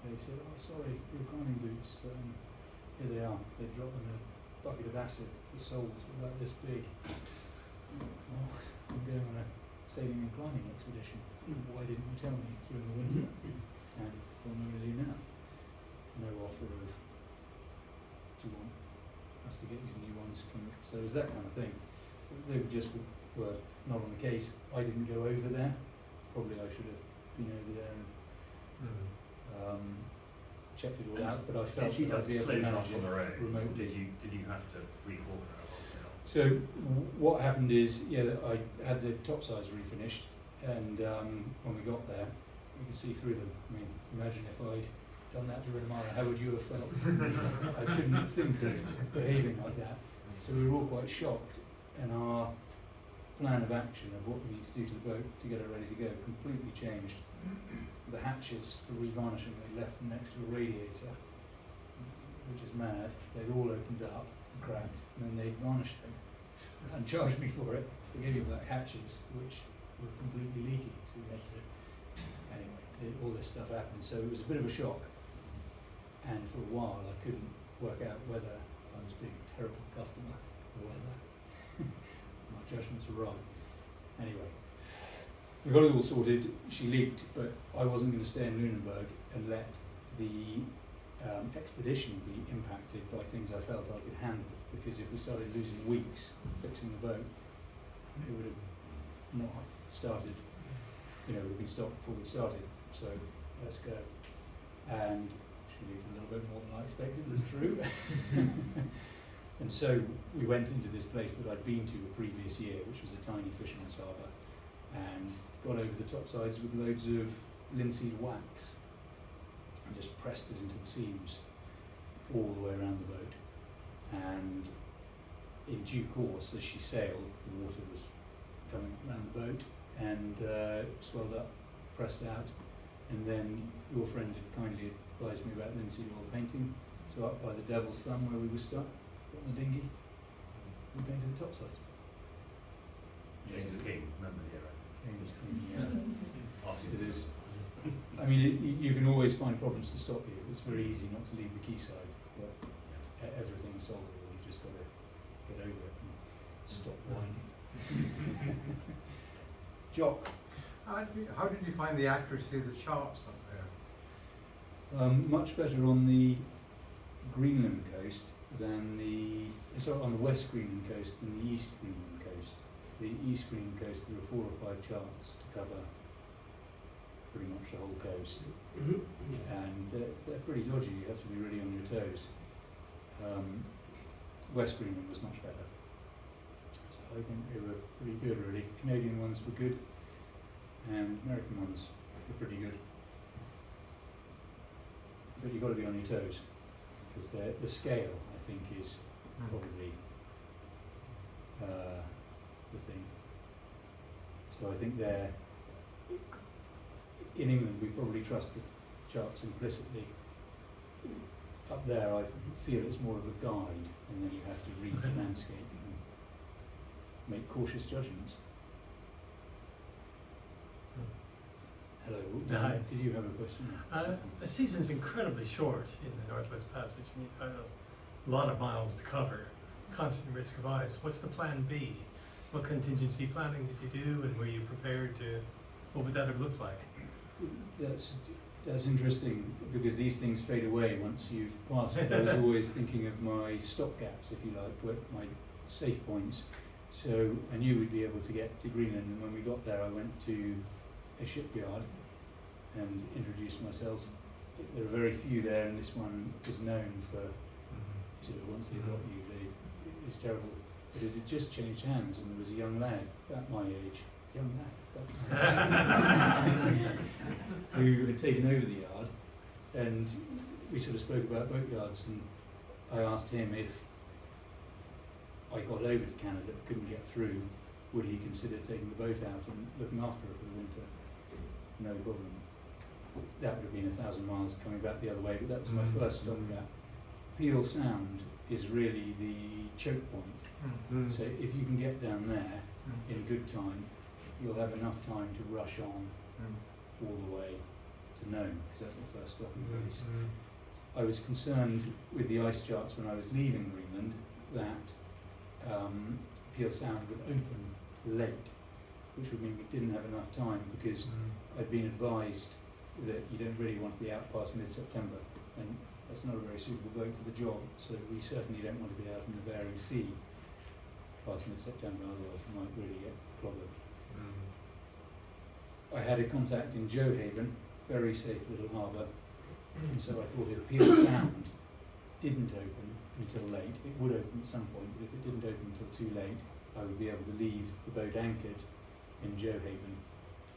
they said, "Oh, sorry, your climbing boots. Here they are." They dropped them in a bucket of acid. The soles were about this big. Oh, I'm going on a sailing and climbing expedition. Why didn't you tell me during the winter? And what am I going to do now? No offer of, do you want us to get you some new ones? So it was that kind of thing. They were not on the case. I didn't go over there. Probably I should have been over there. And, checked it all out, but I felt Did she that I'd just be able to close manage up on her it own? remotely. Did you have to recork her? So what happened is, I had the top sides refinished, and when we got there, you could see through them. I mean, imagine if I'd done that to Renamara, how would you have felt? I couldn't think of behaving like that. So we were all quite shocked, and our plan of action of what we need to do to the boat to get it ready to go completely changed. The hatches for revarnishing, they left them next to a radiator, which is mad. They'd all opened up and cracked, and then they'd varnished them and charged me for it. They gave me back hatches which were completely leaky, so we had to, anyway, all this stuff happened. So it was a bit of a shock, and for a while I couldn't work out whether I was being a terrible customer or whether my judgments were wrong. Anyway, we got it all sorted. She leaked, but I wasn't going to stay in Lunenburg and let the expedition be impacted by things I felt I could handle, because if we started losing weeks fixing the boat, it would have not started, it would have been stopped before we started. So let's go. And she leaked a little bit more than I expected, that's true. And so we went into this place that I'd been to the previous year, which was a tiny fisherman's harbour, and got over the top sides with loads of linseed wax and just pressed it into the seams all the way around the boat. And in due course, as she sailed, the water was coming around the boat and swelled up, pressed out, and then your friend had kindly advised me about linseed oil painting. So up by the Devil's Thumb where we were stuck, got in the dinghy, we painted the top sides. James King, remember the hero? James King, yeah. Artist. It is. I mean, you can always find problems to stop you. It's very easy not to leave the quayside, but everything's solvable. You just got to get over it and stop whining. Jock. How did you find the accuracy of the charts up there? Much better on the Greenland coast than on the West Greenland coast than the East Greenland coast. The East Greenland coast, there are 4 or 5 charts to cover pretty much the whole coast, and they're pretty dodgy. You have to be really on your toes. West Greenland was much better, so I think they were pretty good really. Canadian ones were good, and American ones were pretty good. But you've got to be on your toes, because the scale, I think, is probably the thing. So I think in England we probably trust the charts implicitly. Up there I feel it's more of a guide, and then you have to read the landscape and make cautious judgments. Hello, Hi. did you have a question? The season's incredibly short in the Northwest Passage. A lot of miles to cover, constant risk of ice. What's the plan B? What contingency planning did you do, and were you prepared to, what would that have looked like? That's interesting, because these things fade away once you've passed. But I was always thinking of my stopgaps, if you like, my safe points. So I knew we'd be able to get to Greenland, and when we got there I went to a shipyard and introduced myself. There are very few there, and this one was known for sort of once they got you, it's terrible. But it had just changed hands, and there was a young lad about my age, who had taken over the yard, and we sort of spoke about boatyards, and I asked him if I got over to Canada but couldn't get through, would he consider taking the boat out and looking after her for the winter? No problem. That would have been 1,000 miles coming back the other way, but that was my first stopgap. Peel Sound is really the choke point. So if you can get down there in good time, you'll have enough time to rush on all the way to Nome, because that's the first stopping place. I was concerned with the ice charts when I was leaving Greenland that Peel Sound would open late, which would mean we didn't have enough time, because I'd been advised that you don't really want to be out past mid-September, and that's not a very suitable boat for the job, so we certainly don't want to be out in the Bering Sea past mid-September, otherwise we might really get a problem. I had a contact in Johaven, very safe little harbour, And so I thought if Peel Sound didn't open until late, it would open at some point, but if it didn't open until too late, I would be able to leave the boat anchored in Johaven.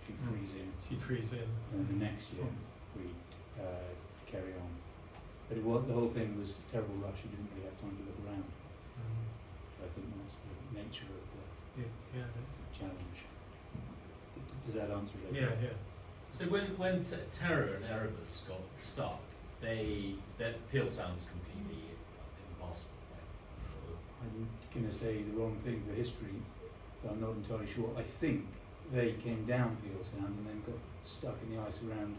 She'd freeze in. She'd freeze in. And then the next year we'd carry on. But the whole thing was a terrible rush. You didn't really have time to look around. So I think that's the nature of the challenge. Does that answer it? Yeah. So when Terror and Erebus got stuck, their Peel Sound's completely impossible, right? I'm going to say the wrong thing for history, so I'm not entirely sure. I think they came down Peel Sound and then got stuck in the ice around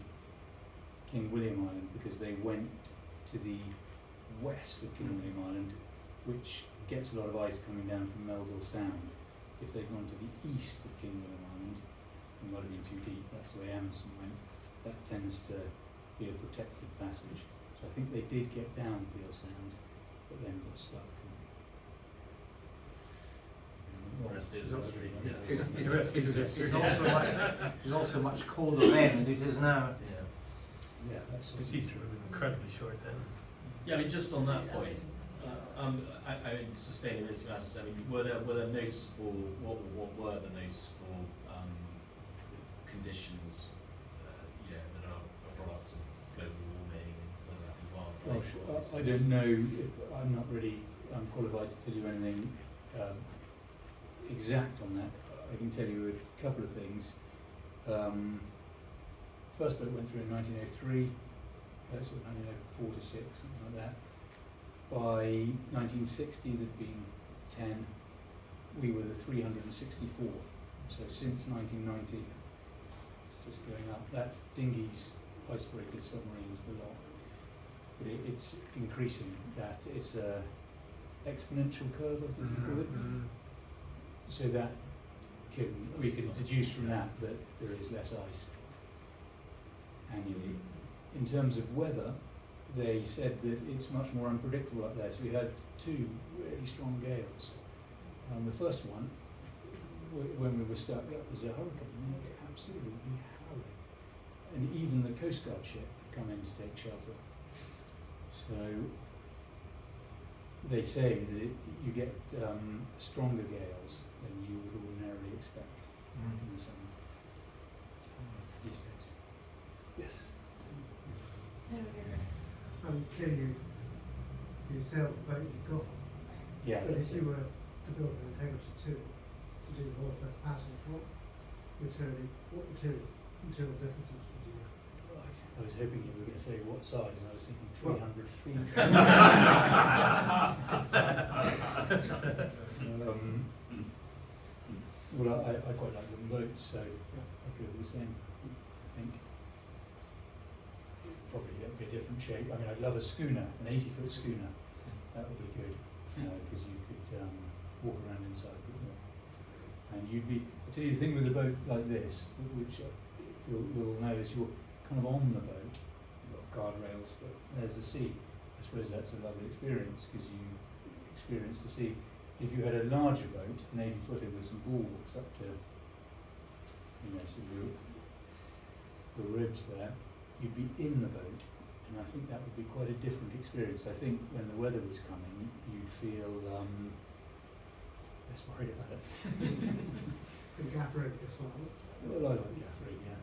King William Island because they went to the west of King William Island, which gets a lot of ice coming down from Melville Sound. If they'd gone to the east of King William Island, it might have been too deep. That's the way Amundsen went. That tends to be a protected passage. So I think they did get down Peel Sound, but then got stuck. The rest is history. It's also much colder then than it is now. Yeah, that's The seas were incredibly short then. Yeah, I mean, just on that point, I mean, sustaining risk analysis. I mean, were there noticeable? What were the noticeable conditions? That are a product of global warming, whether that be wildlife. Gosh, I don't know. I'm not really qualified to tell you anything exact on that. I can tell you a couple of things. First boat went through in 1903, sort of 1904 to 6, something like that. By 1960, there'd been 10. We were the 364th. So since 1990, it's just going up. That dinghies, icebreakers, submarines, the lot. But it's increasing. That it's a exponential curve, I think you call it. So that we can deduce from that there is less ice annually. In terms of weather, they said that it's much more unpredictable up there. So we had 2 really strong gales. The first one, when we were stuck, that was a hurricane. It was absolutely howling, and even the Coast Guard ship had come in to take shelter. So they say that you get stronger gales than you would ordinarily expect in the summer these days. Yes. Clearly you sailed the boat you've got. Yeah. But if you were to build an integrity to do the Northwest Passage, what material differences would you? Right. I was hoping you were going to say what size, and I was thinking 300 feet. Well, I quite like wooden boats, so I could do the same. I think probably that'd be a different shape. I mean, I'd love a schooner, an 80-foot schooner. That would be good because you could walk around inside a bit more. And you'd be. I tell you, the thing with a boat like this, which you'll know, is you're kind of on the boat. You've got guardrails, but there's the sea. I suppose that's a lovely experience because you experience the sea. If you had a larger boat, an 80-footer with some bulwarks up to, sort of your ribs there, you'd be in the boat, and I think that would be quite a different experience. I think when the weather was coming, you'd feel less worried about it. And gaffering as well. Well, I like gaffering, yeah.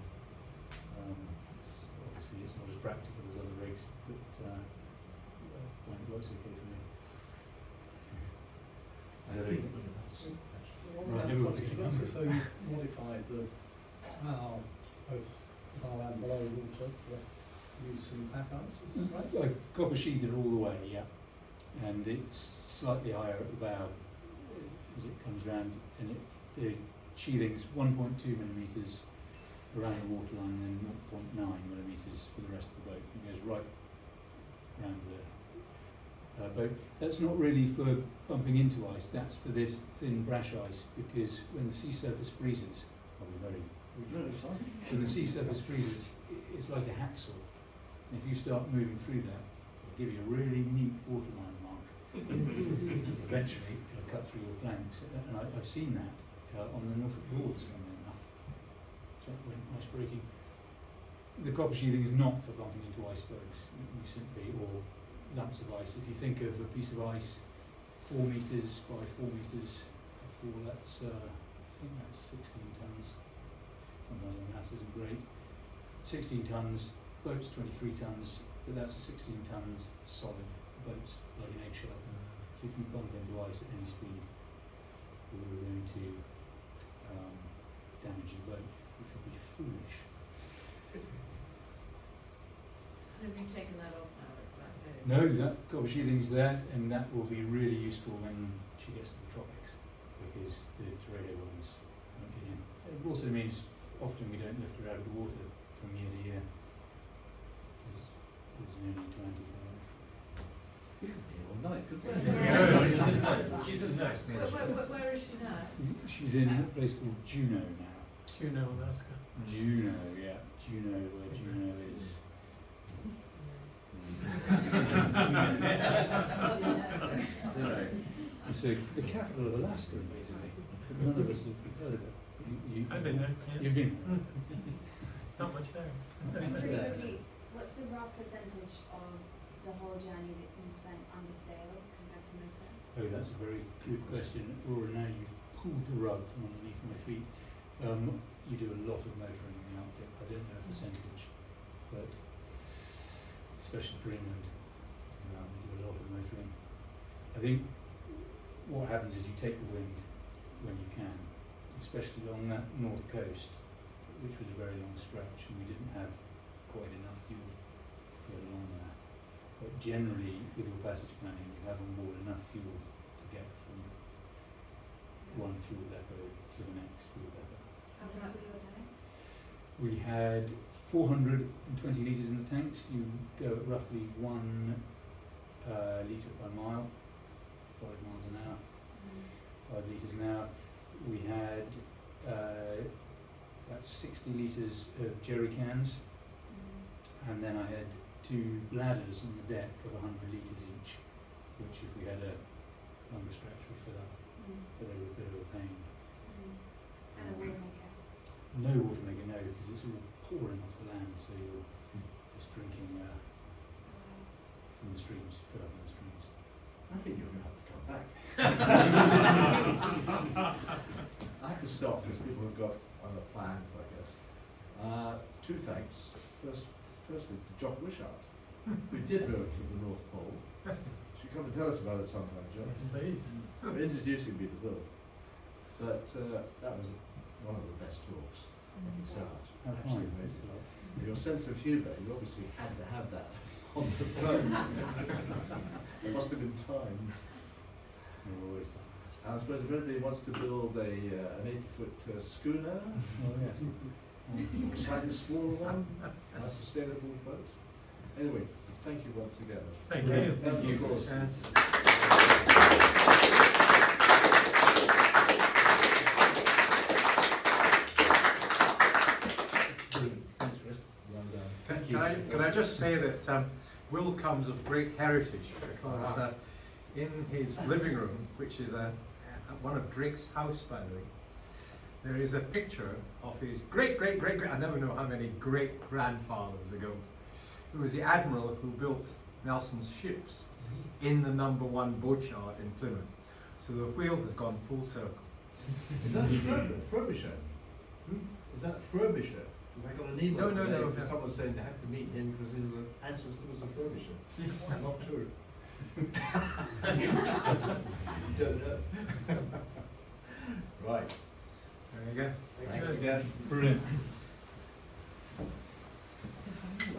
Obviously, it's not as practical as other rigs, but I find it works okay for me. Right, everyone's getting hungry. So you've modified the bow, both bow and below water for use in pack ice, is that right? I copper sheathed it all the way, yeah. And it's slightly higher at the bow as it comes round, and the sheathing's 1.2 millimetres around the waterline and then 0.9 millimetres for the rest of the boat. It goes right round the boat. That's not really for bumping into ice, that's for this thin brash ice, because when the sea surface freezes, I'll be very brief. When the sea surface freezes, it's like a hacksaw. And if you start moving through that, it'll give you a really neat waterline mark. Eventually, it'll cut through your planks, and I've seen that on the Norfolk Broads, funnily enough. So it went ice breaking. the copper sheathing is not for bumping into icebergs. You simply, or lumps of ice. If you think of a piece of ice 4 meters by 4 meters, that's I think that's 16 tons. Sometimes my maths isn't great. 16 tons, boat's 23 tons, but that's a 16 tons solid boat's like an eggshell. So if you bump into ice at any speed, you're going to damage your boat, which would be foolish. Have you taken that off now? Is that good? No, that copper sheathing's there, and that will be really useful when she gets to the tropics, because the tornado ones won't get in. It also means often we don't lift her out of the water from year to year, because there's no need to anti-fire. You could be here all night, couldn't you? Yeah. She's in next. So where is she now? She's in a place called Juneau now. Juneau, Alaska. Juneau, yeah. Juneau, where Juneau is. It's the capital of Alaska, basically. But none of us have heard of it. I've been there. Yeah. You've been there? It's not much there. Pretty quickly, what's the rough percentage of the whole journey that you spent under sail compared to motor? Oh, that's a very good question. Laura, now you've pulled the rug from underneath my feet. You do a lot of motoring in the Arctic. I don't know a percentage, but especially for England, you do a lot of motoring. I think what happens is you take the wind when you can, especially along that north coast, which was a very long stretch, and we didn't have quite enough fuel to get along there. But generally, with your passage planning, you have on board enough fuel to get from one fuel depot to the next fuel depot. How about with your tanks? We had 420 litres in the tanks. You go at roughly 1 litre per mile, 5 miles an hour, 5 litres an hour. We had about 60 litres of jerry cans, and then I had 2 bladders on the deck of 100 litres each, which if we had a longer stretch would fill up, but they were a bit of a pain. And a water maker? No water maker, no, because it's all pouring off the land, so you're just drinking from the streams, fill up in the streams. I think you're going to have to come back. I have to stop because people have got other plans, I guess. 2 thanks. Firstly, to Jock Wishart, who did go to the North Pole. Should come and tell us about it sometime, John. Yes, please. Introducing me to Bill. But that was one of the best talks. Thank you so much. Absolutely amazing. Your sense of humour, you obviously had to have that on the boat. There must have been times. There were always times. And I suppose if anybody wants to build an 80-foot schooner, Oh yes. slightly smaller one, a sustainable boat. Anyway, thank you once again. Thank you. Thank you. Of course. Thanks, Chris. Well done. Can I just say that Will comes of great heritage because in his living room, which is one of Drake's house, by the way, there is a picture of his great, I never know how many great-grandfathers ago, who was the admiral who built Nelson's ships in the #1 boatyard in Plymouth. So the wheel has gone full circle. Is that Frobisher? Is that Frobisher? Because I got an email today from someone saying they have to meet him because his ancestor was a Frobisher. Not true. You don't know. Right. There you go. Thanks again. Brilliant.